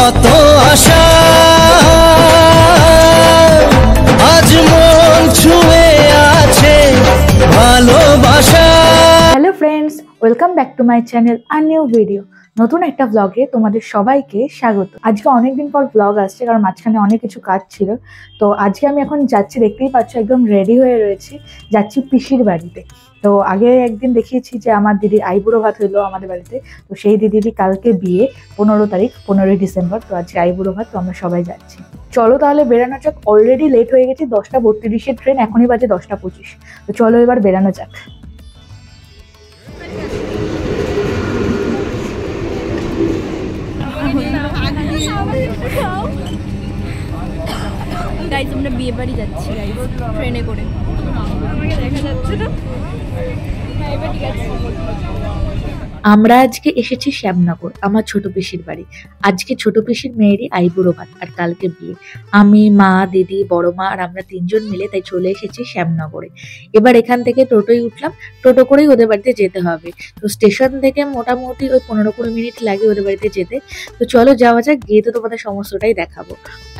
কত আশা আজ মন ছুঁয়ে আছে ভালোবাসা। Hello friends, welcome back to my channel আর নিউ ভিডিও। নতুন একটা ব্লগে তোমাদের সবাইকে স্বাগত। আজকে অনেকদিন পর ব্লগ আসছে, কারণ মাঝখানে অনেক কিছু কাজ ছিল। তো আজকে আমি এখন যাচ্ছি, দেখতেই পাচ্ছ একদম রেডি হয়ে রয়েছি, যাচ্ছি পিসির বাড়িতে। তো আগে একদিন দেখিয়েছি যে আমার দিদির আইবুড়ো ভাত হইলো আমাদের বাড়িতে। তো সেই দিদিরই কালকে বিয়ে, 15 তারিখ, 15ই ডিসেম্বর। তো আজকে আইবুড়ো ভাত, তো আমরা সবাই যাচ্ছি। চলো তাহলে বেরানো যাক। অলরেডি লেট হয়ে গেছি, 10:32-এর ট্রেন, এখনই বাজে 10:25। তো চলো এবার বেরানো যাক। গাইজ আমরা বিয়ে বাড়ি যাচ্ছি গাইজ, ট্রেনে করে। আমাকে দেখা যাচ্ছে না। হ্যাঁ, এবার ঠিক আছে। আমরা আজকে এসেছি শ্যামনগর, আমার ছোট পিসির বাড়ি। আজকে ছোট পিসির মেয়েরই আইবুড়ো ভাত আর কালকে বিয়ে। আমি, মা, দিদি, বড় মা আর আমরা 3জন মিলে তাই চলে এসেছি শ্যামনগরে। এবার এখান থেকে টোটোয় উঠলাম, টোটো করেই ওদের বাড়িতে যেতে হবে। তো স্টেশন থেকে মোটামুটি ওই 15-20 মিনিট লাগে ওদের বাড়িতে যেতে। তো চলো যাওয়া যাক, গিয়ে তো তোমাদের সমস্তটাই দেখাবো।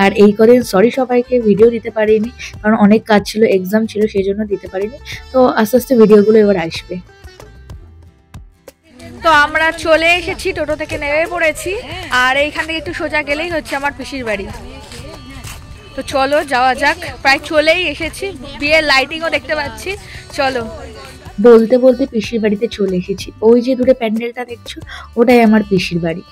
আর এই কদিন সরি সবাইকে ভিডিও দিতে পারিনি, কারণ অনেক কাজ ছিল, এক্সাম ছিল, সেই জন্য দিতে পারিনি। তো আস্তে আস্তে ভিডিওগুলো এবার আসবে। তো আমরা চলে এসেছি, টোটো থেকে নেমে পড়েছি, আর এইখান থেকে একটু সোজা গেলেই হচ্ছে আমার পিসির বাড়ি। তো চলো যাওয়া যাক, প্রায় চলেই এসেছি, বিয়ের লাইটিংও দেখতে পাচ্ছি। চলো। বলতে বলতে পিসির বাড়িতে চলে এসেছি। ওই যে দূরে প্যান্ডেলটা দেখছো, ওটাই আমার পিসির বাড়ি।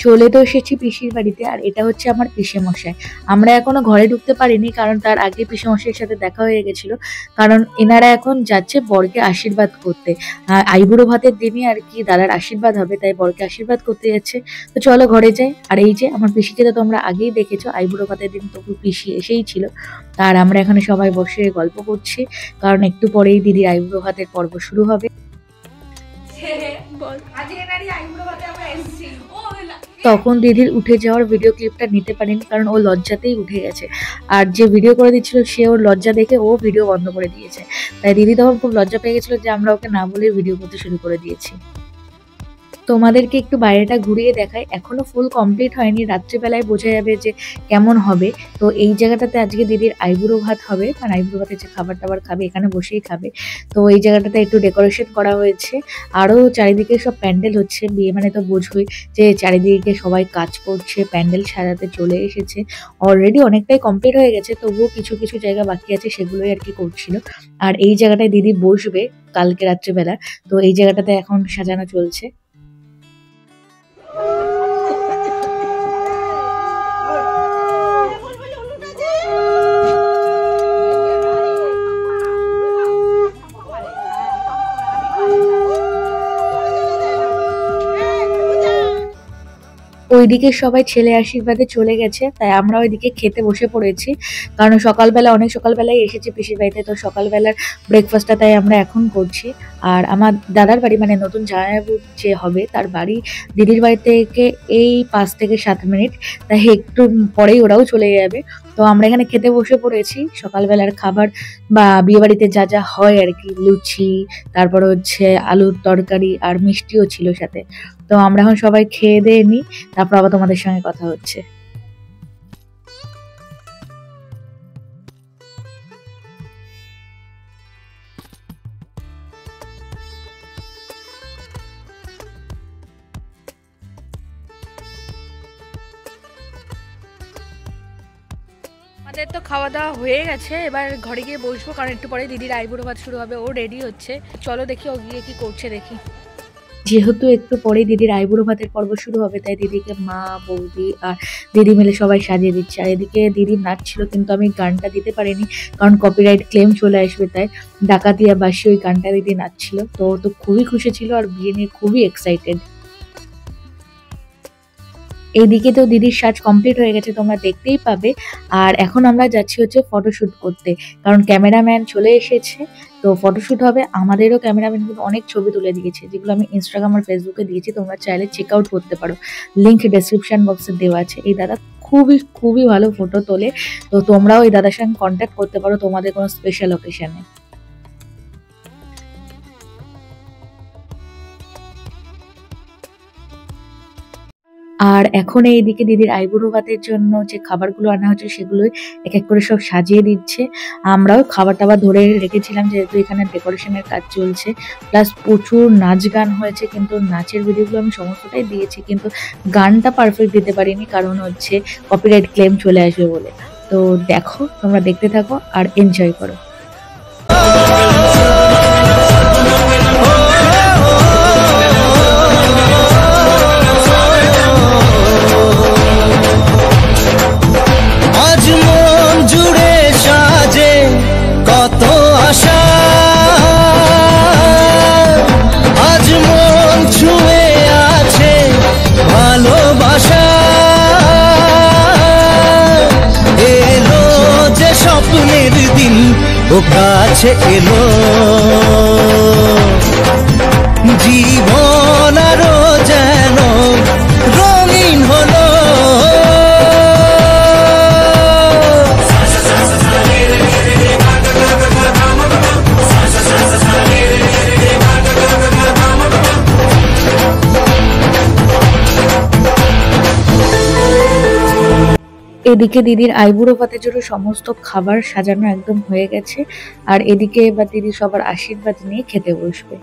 চলে তো এসেছি পিসির বাড়িতে, আর এটা হচ্ছে আমার পিসেমশাই। আমরা এখনো ঘরে ঢুকতে পারিনি, কারণ তার আগে পিসেমশাইয়ের সাথে দেখা হয়ে গেছিল। কারণ এনারা এখন যাচ্ছে বরকে আশীর্বাদ করতে। আইবুড়ো ভাতের দিনই আর কি দাদার আশীর্বাদ হবে, তাই বরকে আশীর্বাদ করতে যাচ্ছে। তো চলো ঘরে যাই। আর এই যে আমার পিসিকে তো তোমরা আগেই দেখেছো, আইবুড়ো ভাতের দিন তবু পিসি এসেই ছিল। আর আমরা এখানে সবাই বসে গল্প করছি, কারণ একটু পরেই দিদির আইবুড়ো ভাতের পর্ব শুরু হবে। তখন দিদির উঠে যাওয়ার ভিডিও ক্লিপটা নিতে পারিনি, কারণ ও লজ্জাতেই উঠে গেছে। আর যে ভিডিও করে দিচ্ছিল সে ওর লজ্জা দেখে ও ভিডিও বন্ধ করে দিয়েছে। তাই দিদি তখন খুব লজ্জা পেয়ে গেছিল যে আমরা ওকে না বলে ভিডিও করতে শুরু করে দিয়েছি। তোমাদেরকে একটু বাইরেটা ঘুরিয়ে দেখাই, এখনো ফুল কমপ্লিট হয়নি, রাত্রিবেলায় বোঝা যাবে যে কেমন হবে। তো এই জায়গাটাতে আজকে দিদির আইবুড়ো ভাত হবে, মানে আইবুড়ো ভাতের যে খাবার টাবার খাবে এখানে বসেই খাবে। তো এই জায়গাটাতে একটু ডেকোরেশন করা হয়েছে, আরো চারিদিকে সব প্যান্ডেল হচ্ছে। বিয়ে মানে তো বোঝোই যে চারিদিকে সবাই কাজ করছে, প্যান্ডেল সাজাতে চলে এসেছে। অলরেডি অনেকটাই কমপ্লিট হয়ে গেছে, তবুও কিছু কিছু জায়গা বাকি আছে, সেগুলোই আর কি করছিল। আর এই জায়গাটায় দিদি বসবে কালকে রাত্রিবেলা। তো এই জায়গাটাতে এখন সাজানো চলছে। ওইদিকে সবাই ছেলে আশীর্বাদে চলে গেছে, তাই আমরা ওইদিকে খেতে বসে পড়েছি। কারণ সকালবেলা অনেক সকালবেলায় এসেছি পিসির বাড়িতে, তো সকালবেলার ব্রেকফাস্টটা তাই আমরা এখন করছি। আর আমার দাদার বাড়ি, মানে নতুন জামাইবাবু যে হবে তার বাড়ি দিদির বাড়ি থেকে এই 5 থেকে 7 মিনিট, তাই একটু পরেই ওরাও চলে যাবে। তো আমরা এখানে খেতে বসে পড়েছি সকালবেলার খাবার, বা বিয়ে বাড়িতে যা যা হয় আর কি, লুচি, তারপর হচ্ছে আলুর তরকারি আর মিষ্টিও ছিল সাথে। তো আমরা এখন সবাই খেয়ে দিয়ে নিই, তারপর আবার তোমাদের সঙ্গে কথা হচ্ছে। আমাদের তো খাওয়া দাওয়া হয়ে গেছে, এবার ঘরে গিয়ে বসবো, কারণ একটু পরে দিদির আইবুড়ো ভাত শুরু হবে, ও রেডি হচ্ছে। চলো দেখি ও গিয়ে কি করছে দেখি। যেহেতু একটু পরে দিদির আইবুড়ো ভাতের পর্ব শুরু হবে, তাই দিদিকে মা, বৌদি আর দিদি মিলে সবাই সাজিয়ে দিচ্ছে। আর এদিকে দিদি নাচছিল, কিন্তু আমি গানটা দিতে পারিনি, কারণ কপিরাইট ক্লেম চলে আসবে। তাই ডাকাতিয়া বাসি ওই গানটা দিদি নাচছিল। তো ও তো খুবই খুশি ছিল, আর বিয়ে নিয়ে খুবই এক্সাইটেড। এইদিকে তো দিদির সাজ কমপ্লিট হয়ে গেছে, তোমরা দেখতেই পাবে। আর এখন আমরা যাচ্ছি হচ্ছে ফটোশুট করতে, কারণ ক্যামেরাম্যান চলে এসেছে। তো ফটোশুট হবে, আমাদেরও ক্যামেরাম্যান কিন্তু অনেক ছবি তুলে দিয়েছে, যেগুলো আমি ইনস্টাগ্রাম আর ফেসবুকে দিয়েছি, তোমরা চাইলে চেক আউট করতে পারো, লিঙ্ক ডেসক্রিপশন বক্সে দেওয়া আছে। এই দাদা খুবই খুবই ভালো ফটো তোলে, তো তোমরাও এই দাদার সঙ্গে কন্ট্যাক্ট করতে পারো তোমাদের কোনো স্পেশাল অকেশনে। আর এখন এইদিকে দিদির আইবুড়ো ভাতের জন্য যে খাবারগুলো আনা হচ্ছে সেগুলোই এক এক করে সব সাজিয়ে দিচ্ছে। আমরাও খাবার টাবার ধরে রেখেছিলাম যেহেতু এখানে ডেকোরেশনের কাজ চলছে, প্লাস প্রচুর নাচ গান হয়েছে, কিন্তু নাচের ভিডিওগুলো আমি সমস্তটাই দিয়েছি, কিন্তু গানটা পারফেক্ট দিতে পারিনি কারণ হচ্ছে কপিরাইট ক্লেম চলে আসবে বলে। তো দেখো, তোমরা দেখতে থাকো আর এনজয় করো। আজ মন জুড়ে সাজে কত আশা, আজ মন ছুঁয়ে আছে ভালোবাসা, এলো যে স্বপ্নের দিন ও কাছে এলো, জীবন আরো যেন রঙিন হলো। এদিকে দিদির আইবুড়ো ভাতের জন্য সমস্ত খাবার সাজানো একদম হয়ে গেছে, আর এদিকে এবার দিদি সবার আশীর্বাদ নিয়ে খেতে বসবে।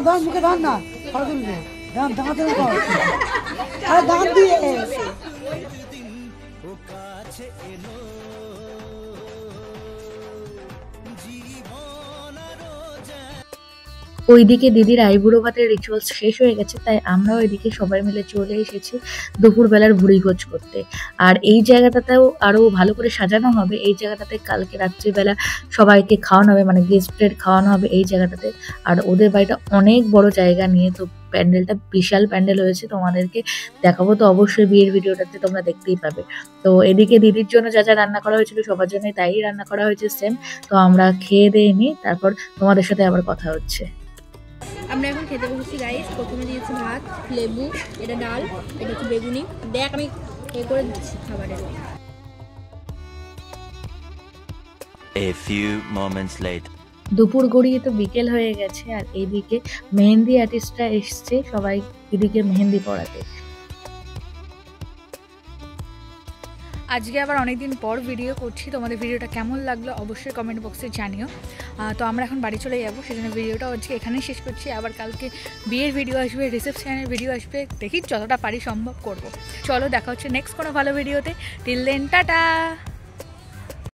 ধর মুখে ধর না, ফটো তুলবে, দাম দাঁড়াতে কর, আরে দাম দিয়ে ওইদিকে দিদির আইবুড়ো ভাতের রিচুয়ালস শেষ হয়ে গেছে, তাই আমরাও এদিকে সবাই মিলে চলে এসেছি দুপুরবেলার ভুড়িভোজ করতে। আর এই জায়গাটাতেও আরো ভালো করে সাজানো হবে। এই জায়গাটাতে কালকে রাত্রিবেলা সবাইকে খাওয়ানো হবে, মানে গেস্টের খাওয়ানো হবে এই জায়গাটাতে। আর ওদের বাড়িটা অনেক বড় জায়গা নিয়ে, তো প্যান্ডেলটা বিশাল প্যান্ডেল হয়েছে, তোমাদেরকে দেখাবো তো অবশ্যই বিয়ের ভিডিওটাতে, তোমরা দেখতেই পাবে। তো এদিকে দিদির জন্য যা যা রান্না করা হয়েছিল সবার জন্য তাই রান্না করা হয়েছে সেম। তো আমরা খেয়ে দিয়ে নিই, তারপর তোমাদের সাথে আবার কথা হচ্ছে। আমরা এখন খেতে বসেছি গাইস। প্রথমে দিয়েছি ভাত, লেবু, এটা ডাল, এটা হচ্ছে বেগুনি। দেখ আমি করে দিচ্ছি খাবারের। A few moments later. দুপুর গড়িয়ে তো বিকেল হয়ে গেছে, আর এইদিকে মেহেন্দি আর্টিস্টরা এসছে সবাই এদিকে মেহেন্দি পড়াতে। আজকে আবার অনেকদিন পর ভিডিও করছি, তোমাদের ভিডিওটা কেমন লাগলো অবশ্যই কমেন্ট বক্সে জানিও। তো আমরা এখন বাড়ি চলে যাবো, সেজন্য ভিডিওটা আজকে এখানেই শেষ করছি। আবার কালকে বিয়ের ভিডিও আসবে, রিসেপশনের ভিডিও আসবে, দেখি যতটা পারি সম্ভব করব। চলো দেখা হচ্ছে নেক্সট কোনো ভালো ভিডিওতে। Till then tata.